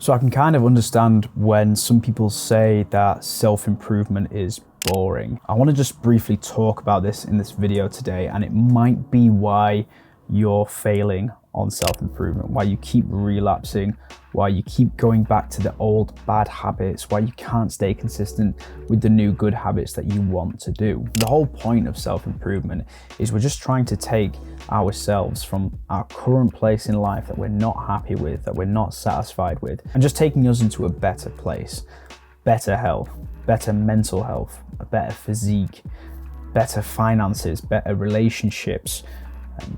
So I can kind of understand when some people say that self-improvement is boring. I want to just briefly talk about this in this video today, and it might be why you're failing on self-improvement, why you keep relapsing, why you keep going back to the old bad habits, why you can't stay consistent with the new good habits that you want to do. The whole point of self-improvement is we're just trying to take ourselves from our current place in life that we're not happy with, that we're not satisfied with, and just taking us into a better place, better health, better mental health, a better physique, better finances, better relationships,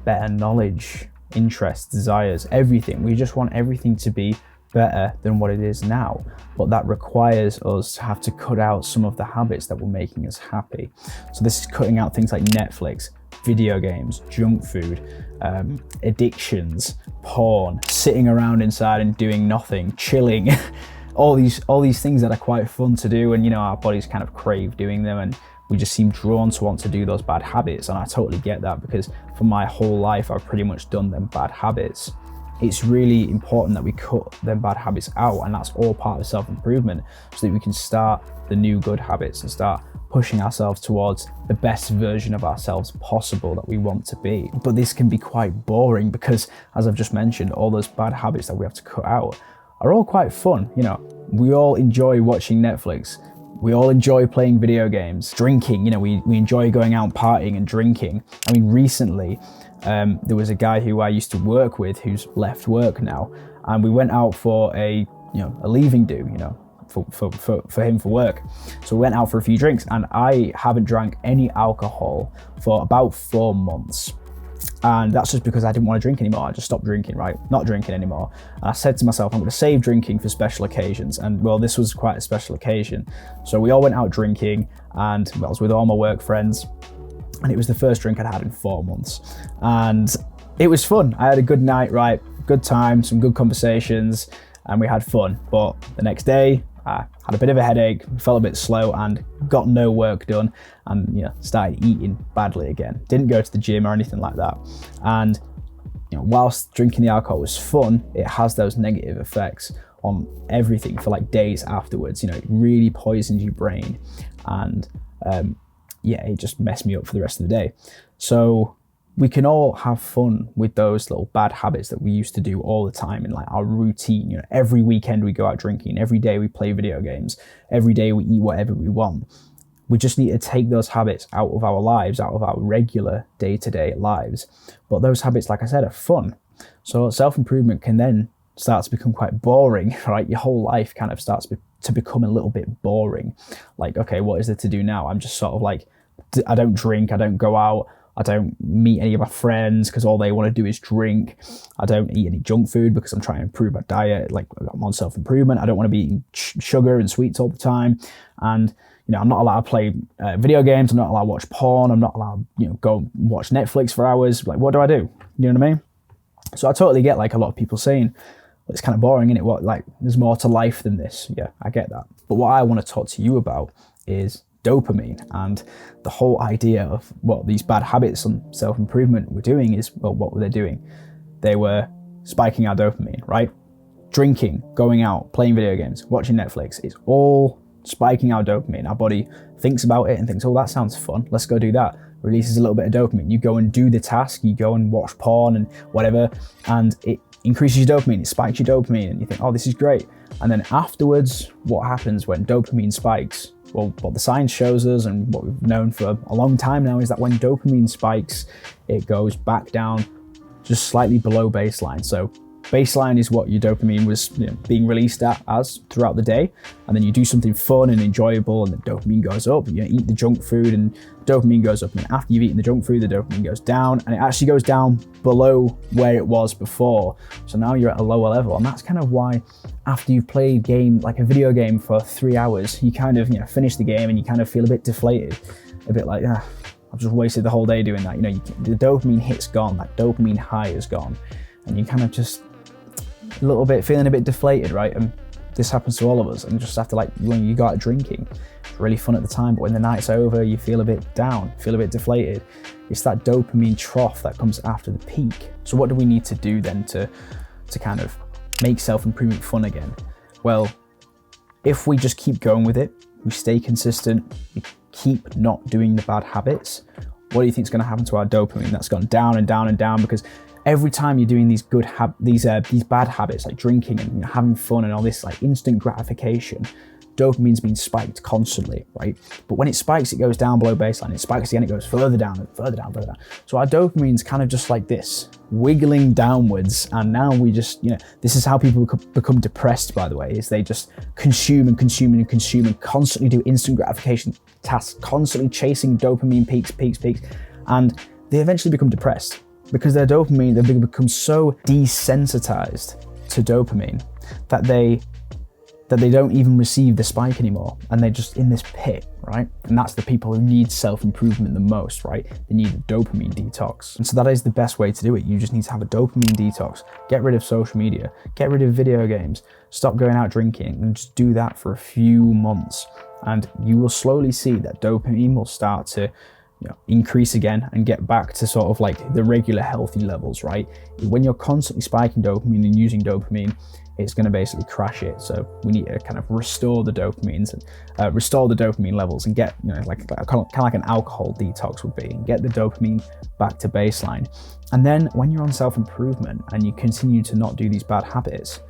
better knowledge, interests, desires, everything. We just want everything to be better than what it is now, but that requires us to have to cut out some of the habits that were making us happy. So this is cutting out things like Netflix, video games, junk food, addictions, porn, sitting around inside and doing nothing, chilling, all these things that are quite fun to do, and our bodies kind of crave doing them, and we just seem drawn to want to do those bad habits. And I totally get that, because for my whole life I've pretty much done them bad habits. It's really important that we cut them bad habits out, and that's all part of self-improvement, so that we can start the new good habits and start pushing ourselves towards the best version of ourselves possible that we want to be. But this can be quite boring, because as I've just mentioned, all those bad habits that we have to cut out are all quite fun. We all enjoy watching Netflix. We all enjoy playing video games, drinking, we enjoy going out partying and drinking. I mean, recently, there was a guy who I used to work with who's left work now, and we went out for a leaving do, for him for work. So we went out for a few drinks, and I haven't drank any alcohol for about 4 months. And that's just because I didn't want to drink anymore. I just stopped drinking, right? Not drinking anymore. And I said to myself, I'm going to save drinking for special occasions. And well, this was quite a special occasion. So we all went out drinking, and I was with all my work friends. And it was the first drink I'd had in 4 months. And it was fun. I had a good night, right? Good time, some good conversations, and we had fun. But the next day, I had a bit of a headache, felt a bit slow, and got no work done, and started eating badly again. Didn't go to the gym or anything like that. And whilst drinking the alcohol was fun, it has those negative effects on everything for like days afterwards. It really poisons your brain, and it just messed me up for the rest of the day. So we can all have fun with those little bad habits that we used to do all the time in like our routine. Every weekend we go out drinking, every day we play video games, every day we eat whatever we want. We just need to take those habits out of our lives, out of our regular day-to-day lives. But those habits, like I said, are fun. So self-improvement can then start to become quite boring, right? Your whole life kind of starts to become a little bit boring. Like, okay, what is there to do now? I'm just sort of like, I don't drink, I don't go out, I don't meet any of my friends because all they want to do is drink. I don't eat any junk food because I'm trying to improve my diet. Like, I'm on self-improvement. I don't want to be eating sugar and sweets all the time. And, I'm not allowed to play video games. I'm not allowed to watch porn. I'm not allowed, go watch Netflix for hours. Like, what do I do? You know what I mean? So I totally get like a lot of people saying, well, it's kind of boring, isn't it? What, like, there's more to life than this. Yeah, I get that. But what I want to talk to you about is dopamine, and the whole idea of what these bad habits and self-improvement were doing is, well, what were they doing? They were spiking our dopamine, right? Drinking, going out, playing video games, watching Netflix, it's all spiking our dopamine. Our body thinks about it and thinks, oh, that sounds fun, let's go do that. Releases a little bit of dopamine. You go and do the task, you go and watch porn and whatever, and it increases your dopamine, it spikes your dopamine, and you think, oh, this is great. And then afterwards, what happens when dopamine spikes? Well, what the science shows us, and what we've known for a long time now, is that when dopamine spikes, it goes back down just slightly below baseline. So baseline is what your dopamine was being released at as throughout the day, and then you do something fun and enjoyable, and the dopamine goes up. You eat the junk food and dopamine goes up, and then after you've eaten the junk food, the dopamine goes down, and it actually goes down below where it was before. So now you're at a lower level, and that's kind of why after you've played game, like a video game for 3 hours, you kind of finish the game and you kind of feel a bit deflated, a bit like, I've just wasted the whole day doing that. The dopamine hit's gone, that dopamine high is gone, and you kind of just a little bit feeling a bit deflated, right? And this happens to all of us. And just after, like, when you go out drinking, it's really fun at the time, but when the night's over, you feel a bit down, feel a bit deflated. It's that dopamine trough that comes after the peak. So what do we need to do then to kind of make self-improvement fun again? Well, if we just keep going with it, we stay consistent, we keep not doing the bad habits, what do you think is going to happen to our dopamine? That's gone down and down and down, because every time you're doing these these bad habits like drinking and having fun and all this like instant gratification, dopamine's been spiked constantly, right? But when it spikes, it goes down below baseline. It spikes again, it goes further down and further down, further down. So our dopamine's kind of just like this, wiggling downwards. And now we just, this is how people become depressed, by the way, is they just consume and consume and consume and constantly do instant gratification tasks, constantly chasing dopamine peaks. And they eventually become depressed because their dopamine, they've become so desensitized to dopamine that they don't even receive the spike anymore, and they're just in this pit, right? And that's the people who need self-improvement the most, right? They need a dopamine detox. And so that is the best way to do it. You just need to have a dopamine detox. Get rid of social media, get rid of video games, stop going out drinking, and just do that for a few months. And you will slowly see that dopamine will start to increase again and get back to sort of like the regular healthy levels, right? When you're constantly spiking dopamine and using dopamine, it's going to basically crash it. So we need to kind of restore the dopamines and restore the dopamine levels and get, like kind of like an alcohol detox would be, and get the dopamine back to baseline. And then when you're on self-improvement and you continue to not do these bad habits,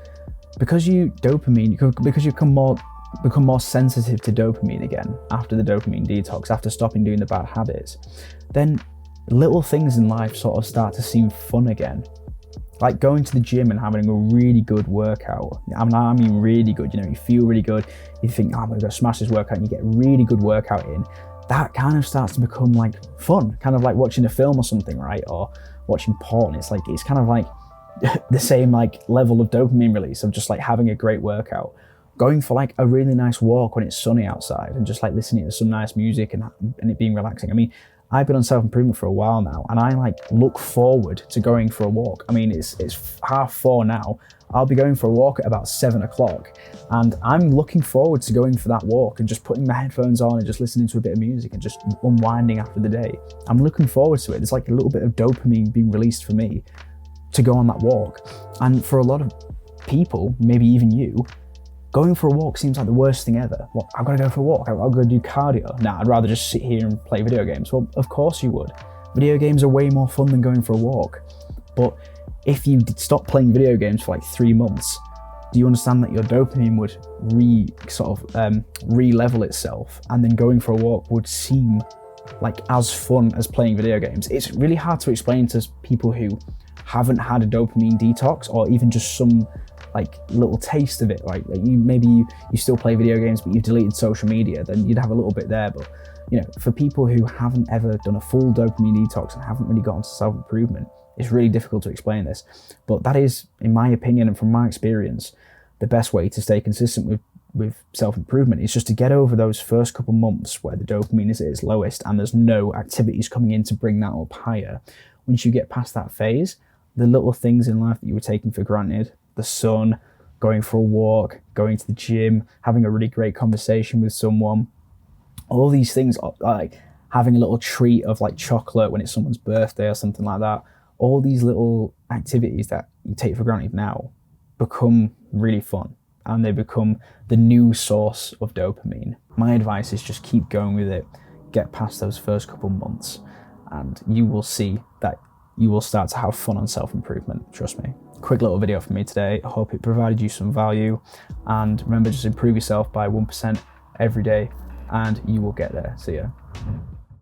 because you become more sensitive to dopamine again after the dopamine detox, after stopping doing the bad habits, then little things in life sort of start to seem fun again. Like going to the gym and having a really good workout. I mean really good, you feel really good. You think, I'm gonna go smash this workout, and you get a really good workout in. That kind of starts to become like fun, kind of like watching a film or something, right? Or watching porn. It's kind of like the same like level of dopamine release of just like having a great workout. Going for like a really nice walk when it's sunny outside and just like listening to some nice music and it being relaxing. I mean, I've been on self-improvement for a while now, and I like look forward to going for a walk. I mean, it's 4:30 now. I'll be going for a walk at about 7 o'clock, and I'm looking forward to going for that walk and just putting my headphones on and just listening to a bit of music and just unwinding after the day. I'm looking forward to it. There's like a little bit of dopamine being released for me to go on that walk. And for a lot of people, maybe even you, going for a walk seems like the worst thing ever. Well, I've got to go for a walk. I've got to do cardio. Nah, I'd rather just sit here and play video games. Well, of course you would. Video games are way more fun than going for a walk. But if you stop playing video games for like 3 months, do you understand that your dopamine would re-level itself, and then going for a walk would seem like as fun as playing video games? It's really hard to explain to people who haven't had a dopamine detox, or even just some like little taste of it, right? Like you still play video games, but you've deleted social media, then you'd have a little bit there. But for people who haven't ever done a full dopamine detox and haven't really gotten to self-improvement, it's really difficult to explain this. But that is, in my opinion and from my experience, the best way to stay consistent with self-improvement is just to get over those first couple months where the dopamine is at its lowest and there's no activities coming in to bring that up higher. Once you get past that phase, the little things in life that you were taking for granted, the sun, going for a walk, going to the gym, having a really great conversation with someone, all these things, like having a little treat of like chocolate when it's someone's birthday or something like that, all these little activities that you take for granted now become really fun, and they become the new source of dopamine. My advice is just keep going with it, get past those first couple months, and you will see that you will start to have fun on self-improvement, trust me. Quick little video from me today. I hope it provided you some value, and remember, just improve yourself by 1% every day and you will get there. See ya.